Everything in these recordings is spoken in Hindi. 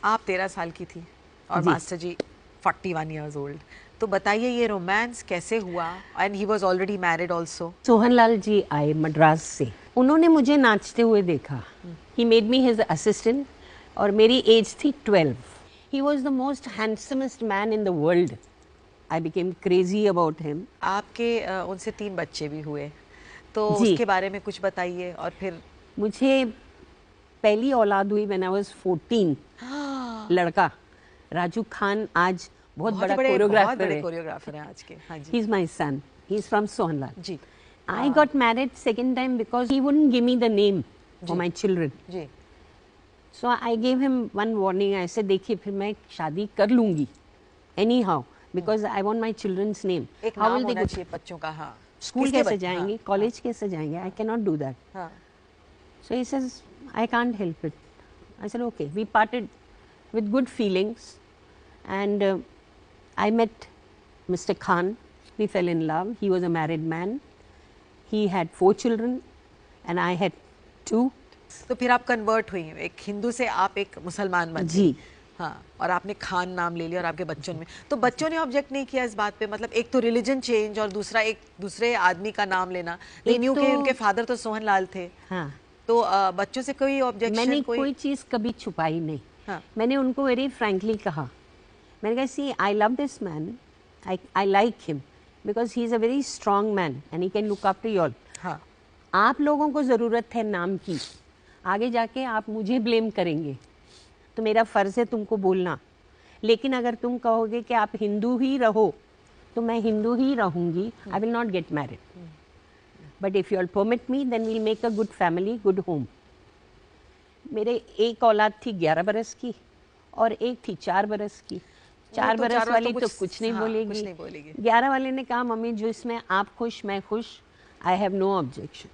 आप 13 साल की थी और मास्टर जी 41 इयर्स ओल्ड, तो बताइए ये रोमांस कैसे हुआ? And he was already married also. Sohanlal ji आए मद्रास से, उन्होंने मुझे नाचते हुए देखा। He made me his assistant और मेरी एज थी 12। He was the most handsomest man in the world. I became crazy about him. आपके उनसे 3 बच्चे भी हुए, तो जी, उसके बारे में कुछ बताइए। और फिर मुझे पहली औलाद हुई व्हेन आई वाज 14। लड़का राजू खान आज बहुत बड़ा कोरियोग्राफर है। कोरियोग्राफर हैं आज के। हाँ जी। He is my son, he is from Sohanlal. Ji. I got married second time because he wouldn't give me the name for my children. जी। So I gave him one warning. I said, देखिए फिर मैं शादी कर लूँगी anyhow because I want my children's name. एक How नाम will they होना go? चाहिए बच्चों का। हाँ। स्कूल किसके कैसे बच्चे? जाएंगे, हाँ, कॉलेज कैसे जाएंगे? I cannot do that. हाँ। So he says, I can't help it. I said, okay. We parted with good feelings, and I met Mr. Khan. We fell in love. He was a married man. He had 4 children and I had 2. तो फिर आप कन्वर्ट हुई, एक हिंदू से आप एक मुसलमान बन जी। गई। हाँ, और आपने खान नाम ले लिया और आपके बच्चों में, तो बच्चों ने ऑब्जेक्ट नहीं किया इस बात पे? मतलब एक तो रिलीजन चेंज और दूसरा एक दूसरे आदमी का नाम लेना। नहीं न्यू के उनके फादर तो सोहनलाल थे। हाँ, तो बच्चों से कोई ऑब्जेक्शन? मैंने कोई चीज़ कभी छुपाई नहीं। हाँ। मैंने उनको वेरी फ्रैंकली कहा। मैंने कहा, see I love this man, I like him because he is a very strong man and he can look after you all. हाँ। आप लोगों को ज़रूरत है नाम की, आगे जाके आप मुझे ब्लेम करेंगे, तो मेरा फ़र्ज़ है तुमको बोलना। लेकिन अगर तुम कहोगे कि आप हिंदू ही रहो तो मैं हिंदू ही रहूँगी। I will not get married, but if you all permit me then we'll make a good family, good home. मेरे एक औलाद थी 11 बरस की और एक थी 4 बरस की। 4 बरस वाली तो कुछ नहीं बोलेगी। कुछ नहीं बोलेगी। 11 वाले ने कहा, मम्मी जो इसमें आप खुश मैं खुश, आई हैव नो ऑब्जेक्शन।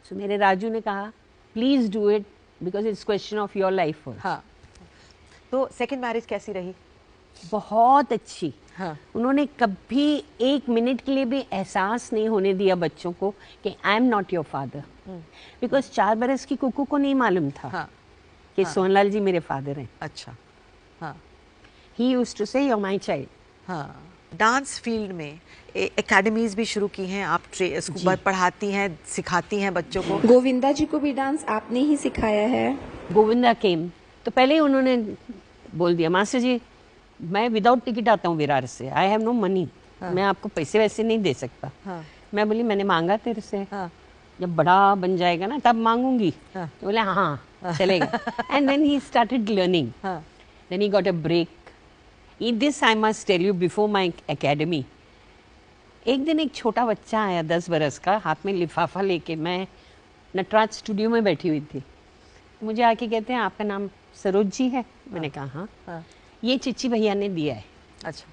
सो मेरे राजू ने कहा, please do it because it's question of your life. हाँ। तो सेकंड मैरिज कैसी रही? बहुत अच्छी। हाँ। उन्होंने कभी 1 मिनट के लिए भी एहसास नहीं होने दिया बच्चों को कि I am not your father, because 4 बरस की कुकू को नहीं मालूम था हाँ। कि सोहनलाल जी मेरे फादर हैं। अच्छा। हाँ। ही यूज्ड टू से, यू आर माय चाइल्ड। हाँ। डांस फील्ड में एकेडमीज भी शुरू की हैं आप, पढ़ाती हैं, सिखाती हैं बच्चों को। गोविंदा जी को भी डांस आपने ही सिखाया है? गोविंदा केम तो पहले ही उन्होंने बोल दिया, मास्टर जी मैं विदाउट टिकट आता हूँ विरार से, आई हैव नो मनी। मैं आपको पैसे वैसे नहीं दे सकता। हाँ। मैं बोली मैंने मांगा तेरे से। हाँ। जब बड़ा बन जाएगा ना तब मांगूंगी। हाँ। तो बोले हाँ चलेगा। And then he started learning. Then he got a break. This I must tell you before my academy. एक दिन एक छोटा बच्चा आया 10 बरस का, हाथ में लिफाफा लेके। मैं नटराज स्टूडियो में बैठी हुई थी। मुझे आके कहते हैं आपका नाम सरोज जी है? मैंने कहा हाँ। ये चिची भैया ने दिया है। अच्छा।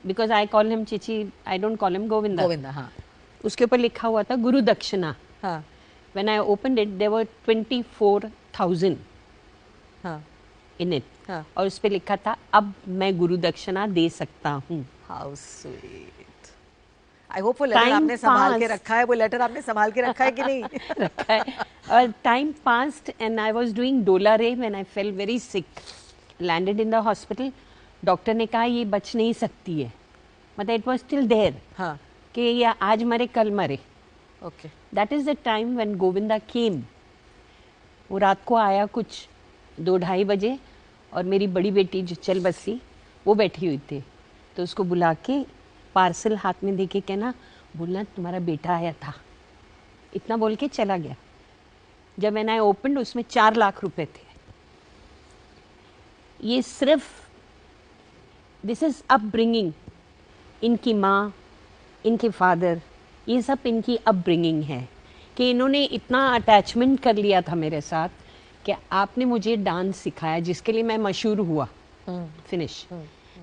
Because I call him Chichi, I don't call him Govinda. Govinda. हाँ। उसके ऊपर लिखा हुआ था गुरु दक्षिणा। हाँ। When I opened it, there were 24,000 हाँ। in it. हाँ। और उस पे लिखा था अब मैं गुरु दक्षिणा दे सकता हूँ। How sweet. I hope वो लेटर आपने संभाल के रखा है। वो लेटर आपने संभाल के रखा है कि नहीं? रखा है। और time passed and I was doing डोला रे when I fell very sick. Landed in the hospital. Doctor ने कहा ये बच नहीं सकती है, मतलब it was still there. हाँ। कि ये आज मरे कल मरे। Okay. That is the time when Govinda came. वो रात को आया कुछ 2-2:30 बजे और मेरी बड़ी बेटी जो चल बसी वो बैठी हुई थी, तो उसको बुला के पार्सल हाथ में देके कहना, बोलना तुम्हारा बेटा आया था, इतना बोल के चला गया। जब मैंने ओपन उसमें 4 लाख रुपए थे। ये सिर्फ दिस इज अपब्रिंगिंग। इनकी माँ, इनके फादर, ये सब इनकी अपब्रिंगिंग है कि इन्होंने इतना अटैचमेंट कर लिया था मेरे साथ कि आपने मुझे डांस सिखाया जिसके लिए मैं मशहूर हुआ। फिनिश।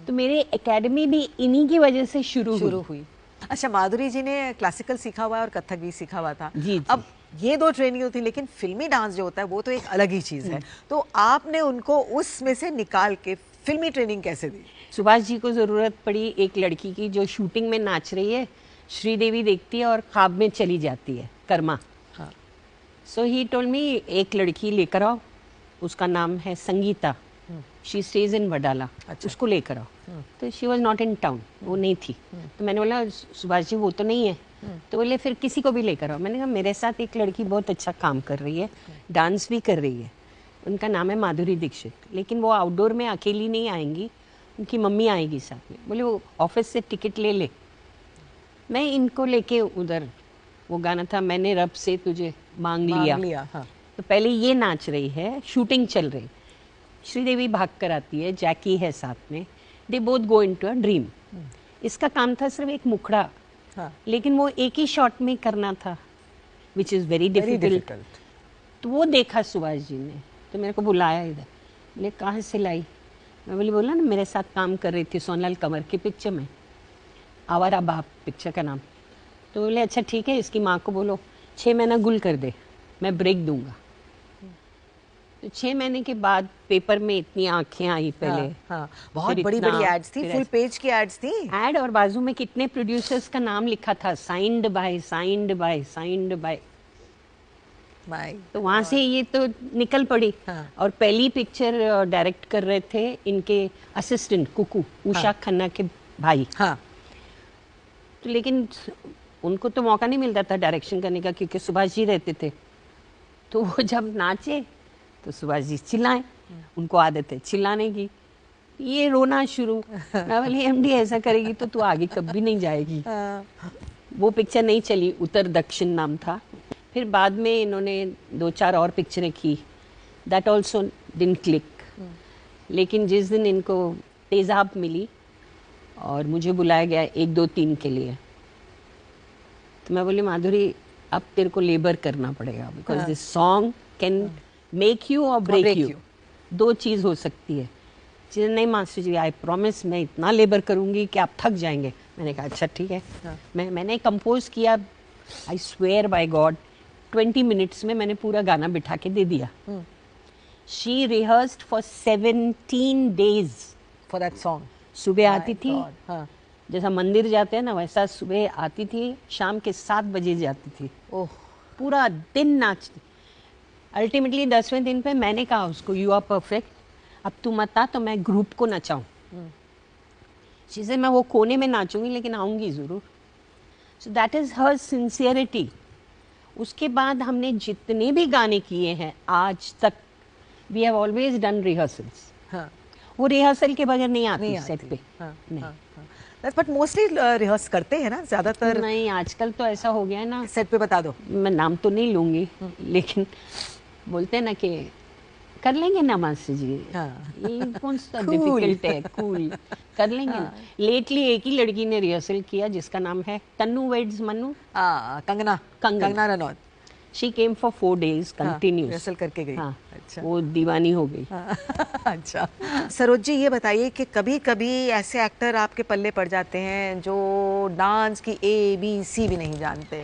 तो मेरे एकेडमी भी इन्हीं की वजह से शुरू हुई। अच्छा, माधुरी जी ने क्लासिकल सीखा हुआ है और कथक भी सीखा हुआ था। जी। अब ये 2 ट्रेनिंग होती है, लेकिन फिल्मी डांस जो होता है वो तो एक अलग ही चीज़ है। तो आपने उनको उसमें से निकाल के फिल्मी ट्रेनिंग कैसे दी? सुभाष जी को ज़रूरत पड़ी एक लड़की की जो शूटिंग में नाच रही है, श्रीदेवी देखती है और ख्वाब में चली जाती है, कर्मा। सो ही टोल्ड मी एक लड़की लेकर आओ, उसका नाम है संगीता। शी स्टेज इन वडाला, उसको लेकर आओ। तो she was not in town, वो नहीं थी। तो मैंने बोला सुभाष जी वो तो नहीं है। तो बोले फिर किसी को भी लेकर आओ। मैंने कहा मेरे साथ एक लड़की बहुत अच्छा काम कर रही है, डांस भी कर रही है, उनका नाम है माधुरी दीक्षित, लेकिन वो आउटडोर में अकेली नहीं आएंगी, उनकी मम्मी आएगी साथ में। बोले वो ऑफिस से टिकट ले ले। मैं इनको लेके उधर, वो गाना था मैंने रब से तुझे मांग लिया। हाँ। तो पहले ये नाच रही है, शूटिंग चल रही, श्रीदेवी भाग कर आती है, जैकी है साथ में, they both go into a dream. इसका काम था सिर्फ एक मुखड़ा, हाँ। लेकिन वो एक ही शॉट में करना था, विच इज़ वेरी डिफिकल्ट। तो वो देखा सुभाष जी ने, तो मेरे को बुलाया इधर। बोले कहाँ से लाई? मैं बोला ना मेरे साथ काम कर रही थी सोनलाल कंवर की पिक्चर में, आवारा बाप पिक्चर का नाम। तो बोले अच्छा ठीक है, इसकी माँ को बोलो 6 महीना गुल कर दे, मैं ब्रेक दूंगा। तो 6 महीने के बाद पेपर में इतनी आंखें आई पहले। हाँ, बहुत फिर बड़ी इतना, बड़ी एड्स थी, फिर फुल पेज की एड्स थी। एड, और बाजू में कितने प्रोड्यूसर्स का नाम लिखा था, signed by signed by signed by. तो वहाँ से ये तो निकल पड़ी। हाँ। और पहली पिक्चर डायरेक्ट कर रहे थे इनके असिस्टेंट कुकू, उषा खन्ना के भाई। हाँ। तो लेकिन उनको तो मौका नहीं मिलता था डायरेक्शन करने का, क्योंकि सुभाष जी रहते थे। तो वो जब नाचे तो सुभाष जी चिल्लाए, उनको आदत है चिल्लाने की। ये रोना शुरू। मैं बोली एमडी ऐसा करेगी तो तू आगे कभी नहीं जाएगी। वो पिक्चर नहीं चली, उत्तर दक्षिण नाम था। फिर बाद में इन्होंने 2-4 और पिक्चरें की, दैट ऑल्सो डिडंट क्लिक। लेकिन जिस दिन इनको तेजाब मिली और मुझे बुलाया गया 1, 2, 3 के लिए, तो मैं बोली माधुरी अब तेरे को लेबर करना पड़ेगा, because this song can make you और ब्रेक यू। 2 चीज़ हो सकती है। चीज़ नहीं मास्टर जी, आई प्रॉमिस मैं इतना लेबर करूँगी कि आप थक जाएंगे। मैंने कहा अच्छा ठीक है। मैंने कंपोज किया, I swear by God 20 minutes में मैंने पूरा गाना बिठा के दे दिया। She rehearsed for 17 days for that song. सुबह आती थी, हाँ। जैसा मंदिर जाते हैं ना वैसा सुबह आती थी, शाम के 7 बजे जाती थी। ओह, पूरा दिन नाचती। अल्टीमेटली 10वें दिन पे मैंने कहा उसको यू आर परफेक्ट, अब तू मत आ तो मैं ग्रुप को नचाऊं। चीज़ें मैं वो कोने में नाचूंगी लेकिन आऊंगी ज़रूर। So that is her sincerity. उसके बाद हमने जितने भी गाने किए हैं आज तक, we have always done rehearsals. हाँ। वो रिहर्सल के बगैर नहीं आती नहीं सेट आती। पे। हाँ, नहीं हाँ, हाँ। बट मोस्टली रिहर्स करते हैं ना ज्यादातर। नहीं, आजकल तो ऐसा हो गया है ना, सेट पे बता दो। मैं नाम तो नहीं लूंगी, लेकिन बोलते हैं ना कि कर लेंगे ना मास्टर जी। हाँ। ये कौन सा Cool. डिफिकल्ट है, कूल कर लेंगे ना। लेटली एक ही लड़की ने रिहर्सल किया जिसका नाम है Tanu weds Manu, Kangana Kangana Ranaut. She came for 4 days continuous. Rehearsal करके गई। हाँ, अच्छा। वो दीवानी हो गई। अच्छा सरोज जी, ये बताइए कि कभी कभी ऐसे एक्टर आपके पल्ले पड़ जाते हैं जो डांस की ABC भी नहीं जानते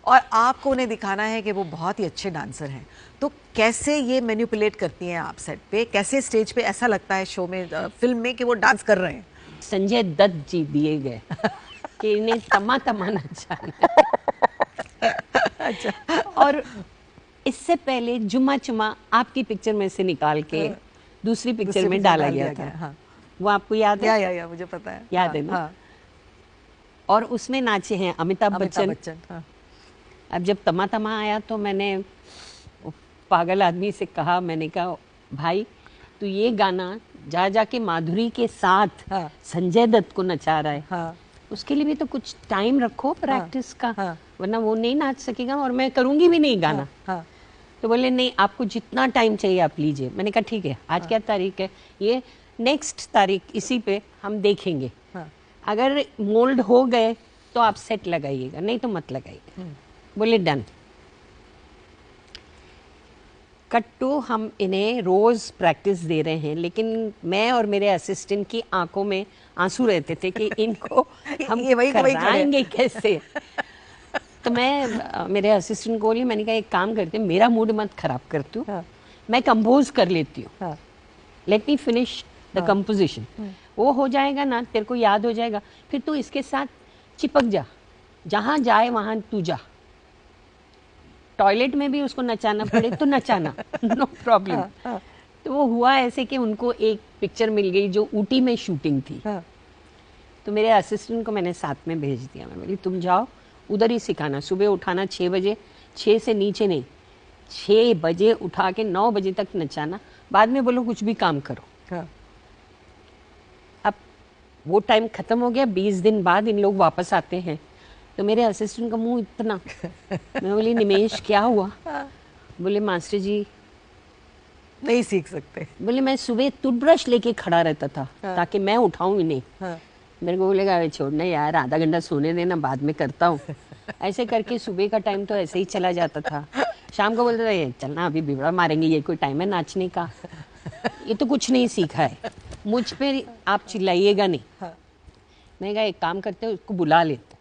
और आपको उन्हें दिखाना है कि वो बहुत ही अच्छे डांसर हैं, तो कैसे ये मैनिपुलेट करती हैं आप सेट पे? कैसे स्टेज पे ऐसा लगता है शो में, फिल्म में, कि वो डांस कर रहे हैं? संजय दत्त जी दिए गए कि इन्हें तमा तमा नचाना। अच्छा। और इससे पहले जुम्मा चुमा आपकी पिक्चर में से निकाल के दूसरी पिक्चर में डाला गया था। हाँ। वो आपको याद है? या मुझे पता है। याद है ना? हाँ। और उसमें नाचे हैं अमिताभ अमिताभ बच्चन। बच्चन। हाँ। अब जब तमा तमा आया तो मैंने वो पागल आदमी से कहा, मैंने कहा भाई तू ये गाना जा जाके माधुरी के साथ हाँ। संजय दत्त को नचा रहा है, हाँ। उसके लिए भी तो कुछ टाइम रखो प्रैक्टिस का। हाँ। वरना वो नहीं नाच सकेगा और मैं करूंगी भी नहीं गाना। हाँ। तो बोले नहीं, आपको जितना टाइम चाहिए आप लीजिए। मैंने कहा ठीक है, आज क्या तारीख है? ये नेक्स्ट तारीख, इसी पे हम देखेंगे। हाँ। अगर मोल्ड हो गए तो आप सेट लगाइएगा, नहीं तो मत लगाइएगा। बोले डन। कट्टू हम इन्हें रोज प्रैक्टिस दे रहे हैं, लेकिन मैं और मेरे असिस्टेंट की आंखों में आंसू रहते थे कि इनको हम ये वही खड़े हैं। कराएंगे कैसे। तो मैं मेरे असिस्टेंट को बोली, मैंने कहा एक काम करते हैं, मेरा मूड मत खराब कर तू, हाँ। मैं कंपोज कर लेती हूँ, हाँ। Let me finish the composition. वो हो जाएगा ना, तेरे को याद हो जाएगा, फिर तू इसके साथ चिपक जा, जहाँ जाए वहाँ तू जा। टॉयलेट में भी उसको नचाना पड़े तो नचाना, नो प्रॉब्लम। तो वो हुआ ऐसे कि उनको एक पिक्चर मिल गई जो ऊटी में शूटिंग थी। हाँ। तो मेरे असिस्टेंट को मैंने साथ में भेज दिया। मैं बोली तुम जाओ उधर ही सिखाना, सुबह उठाना 6 बजे, 6 से नीचे नहीं, 6 बजे उठा के 9 बजे तक नचाना, बाद में बोलो कुछ भी काम करो। हाँ। अब वो टाइम खत्म हो गया, 20 दिन बाद इन लोग वापस आते हैं, तो मेरे असिस्टेंट का मुंह इतना, मैं बोली निमेश क्या हुआ? बोले मास्टर जी नहीं सीख सकते। बोले मैं सुबह टूथब्रश लेके खड़ा रहता था ताकि मैं उठाऊं इन्हें। हाँ। मेरे को बोलेगा अरे छोड़ना यार, आधा घंटा सोने देना, बाद में करता हूँ। ऐसे करके सुबह का टाइम तो ऐसे ही चला जाता था। शाम को बोलते थे चलना अभी बिगड़ा मारेंगे, ये कोई टाइम है नाचने का, ये तो कुछ नहीं सीखा है, मुझ पे आप चिल्लाइएगा नहीं। मैंने कहा एक काम करते हैं उसको बुला लेते।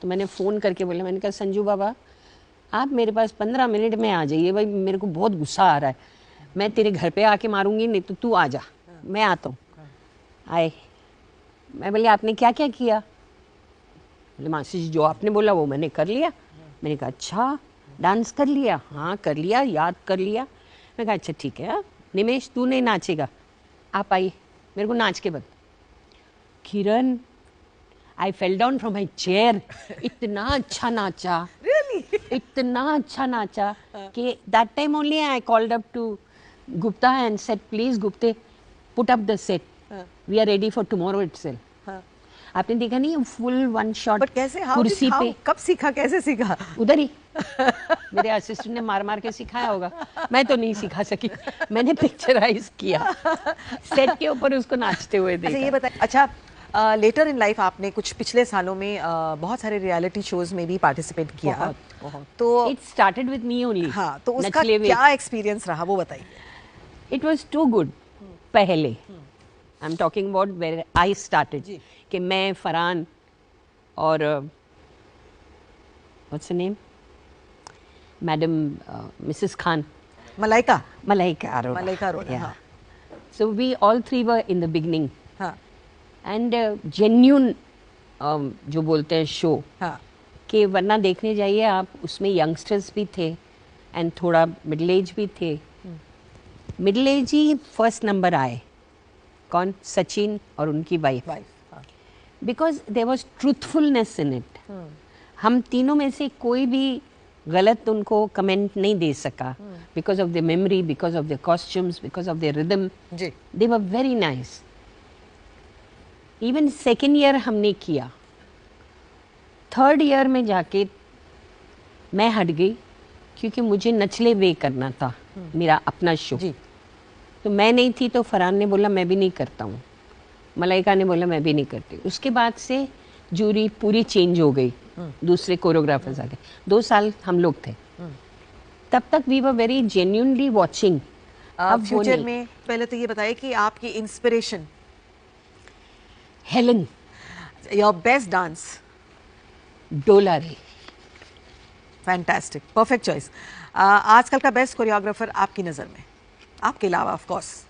तो मैंने फ़ोन करके बोला, मैंने कहा संजू बाबा आप मेरे पास 15 मिनट में आ जाइए, भाई मेरे को बहुत गुस्सा आ रहा है, मैं तेरे घर पे आके मारूंगी, नहीं तो तू आ जा। मैं आता हूँ। आए, मैं बोले आपने क्या क्या किया? बोले मास्टर जी जो आपने बोला वो मैंने कर लिया। मैंने कहा अच्छा डांस कर लिया? हाँ कर लिया, याद कर लिया। मैंने कहा अच्छा ठीक है, निमेश तू नहीं नाचेगा, आप आइए, मेरे को नाच के बता। Kiran I fell down from my chair, इतना अच्छा नाचा, इतना अच्छा नाचा कि that time only I called up to Gupta and said please Gupte put up the set, we are ready for tomorrow itself. आपने देखा नहीं फुल वन शॉट बट कैसे, कुर्सी पे, कब सीखा, कैसे सीखा? उधर ही मेरे असिस्टेंट ने मार मार के सिखाया होगा, मैं तो नहीं सिखा सकी, मैंने पिक्चराइज किया, सेट के ऊपर उसको नाचते हुए देखा। अच्छा ये बताइए, अच्छा लेटर इन लाइफ आपने कुछ पिछले सालों में बहुत सारे रियलिटी शोज में भी पार्टिसिपेट किया। बहुत। तो it started with me only. हाँ, तो उसका क्या एक्सपीरियंस रहा वो बताइए। It was too good. पहले I am talking about where I started, कि मैं फरहान और what's the name madam Mrs Khan, Malaika Arora, हाँ। so we all three were in the beginning हाँ। and genuine जो बोलते हैं शो, हाँ। कि वरना देखने जाइए आप, उसमें यंगस्टर्स भी थे एंड थोड़ा मिडिल एज भी थे। मिडिल एज ही फर्स्ट नंबर आए, कौन? सचिन और उनकी wife, because there was truthfulness in it. हम तीनों में से कोई भी गलत उनको कमेंट नहीं दे सका, because of the memory, because of the costumes, because of the rhythm, they were very nice. Even second year हमने किया, थर्ड ईयर में जाके मैं हट गई क्योंकि मुझे नचले वे करना था, मेरा अपना शो। तो मैं नहीं थी तो फरहान ने बोला मैं भी नहीं करता हूँ, मलाइका ने बोला मैं भी नहीं करती। उसके बाद से जूरी पूरी चेंज हो गई, दूसरे कोरियोग्राफर्स आ गए। 2 साल हम लोग थे, तब तक we were very genuinely watching. अब फ्यूचर में पहले तो ये बताइए कि आपकी inspiration. Helen. Your best dance? Dola Re. Fantastic, perfect choice. आजकल का बेस्ट कोरियोग्राफर आपकी नज़र में, आपके अलावा ऑफ कोर्स?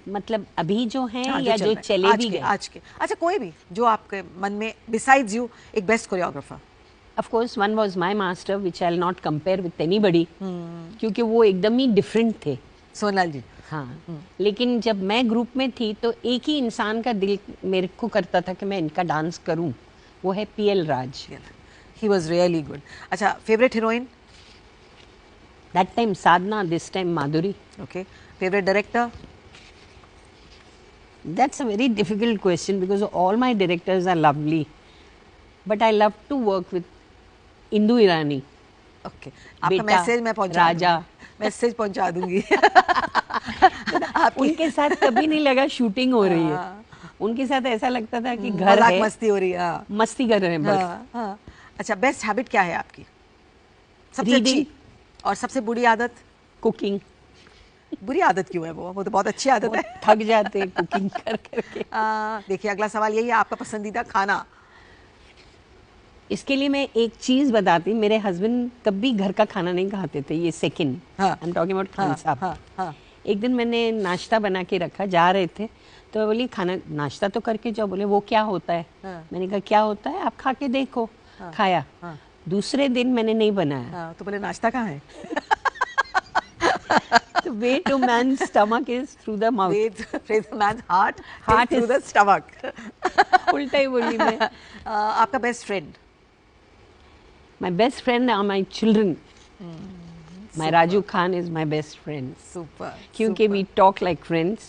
मतलब अभी जो हैं हाँ, या जो चले भी गए? आज के, अच्छा कोई भी जो आपके मन में बिसाइड्स यू एक best choreographer. Of course, one was my master, which I'll not compare with anybody, क्योंकि वो एकदम ही डिफरेंट थे। सोनल जी। हाँ, लेकिन जब मैं ग्रुप में थी तो एक ही इंसान का दिल मेरे को करता था कि मैं इनका डांस करूं, वो है PL Raj. He was really good. अच्छा, favourite heroine? That time Sadhana, this time Madhuri. Okay. Favourite director? That's a very difficult question because all my directors are lovely, but I love to work with Indu Irani. Okay, आपका मैसेज मैं पहुंचा राजा, मैसेज पहुंचा दूंगी। उनके साथ कभी नहीं लगा शूटिंग हो रही है, उनके साथ ऐसा लगता था कि घर है, मस्ती हो रही है, मस्ती कर रहे हैं बस। अच्छा, बेस्ट हैबिट क्या है आपकी? सबसे अच्छी और सबसे बुरी आदत? कुकिंग। बुरी आदत क्यों है? वो तो बहुत अच्छी आदत है। थक जाते हैं कुकिंग कर करके। देखिए अगला सवाल यही है, आपका पसंदीदा खाना? इसके लिए मैं एक चीज बताती, मेरे हस्बैंड कभी घर का खाना नहीं खाते थे, ये second, I am talking about Khan साहब। एक दिन मैंने नाश्ता बना के रखा, जा रहे थे तो बोली खाना नाश्ता तो करके जाओ। बोले वो क्या होता है? मैंने कहा क्या होता है, आप खा के देखो। खाया, दूसरे दिन मैंने नहीं बनाया। तो बोले नाश्ता कहाँ है? The way to man's stomach is through the mouth. Way to man's heart Heart is through is- the stomach. उल्टा ही बोली मैं. आपका best friend? My best friend are my children. My Raju Khan is my best friend. Super. क्योंकि we talk like friends.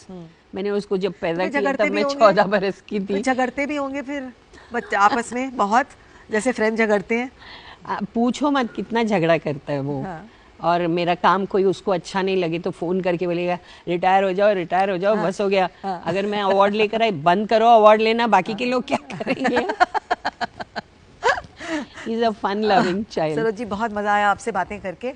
मैंने उसको जब पैदा किया झगड़ते तब भी मैं होंगे? 14 बरस की थी. झगड़ते भी होंगे फिर बच्चे आपस में बहुत, जैसे फ्रेंड झगड़ते हैं? पूछो मत कितना झगड़ा करता है वो. हाँ. और मेरा काम कोई उसको अच्छा नहीं लगे तो फोन करके बोलेगा रिटायर हो जाओ बस हो गया. अगर मैं अवार्ड लेकर आई, बंद करो अवार्ड लेना, बाकी के लोग क्या करेंगे. He's a fun loving child. Saroj ji बहुत मजा आया आपसे बातें करके.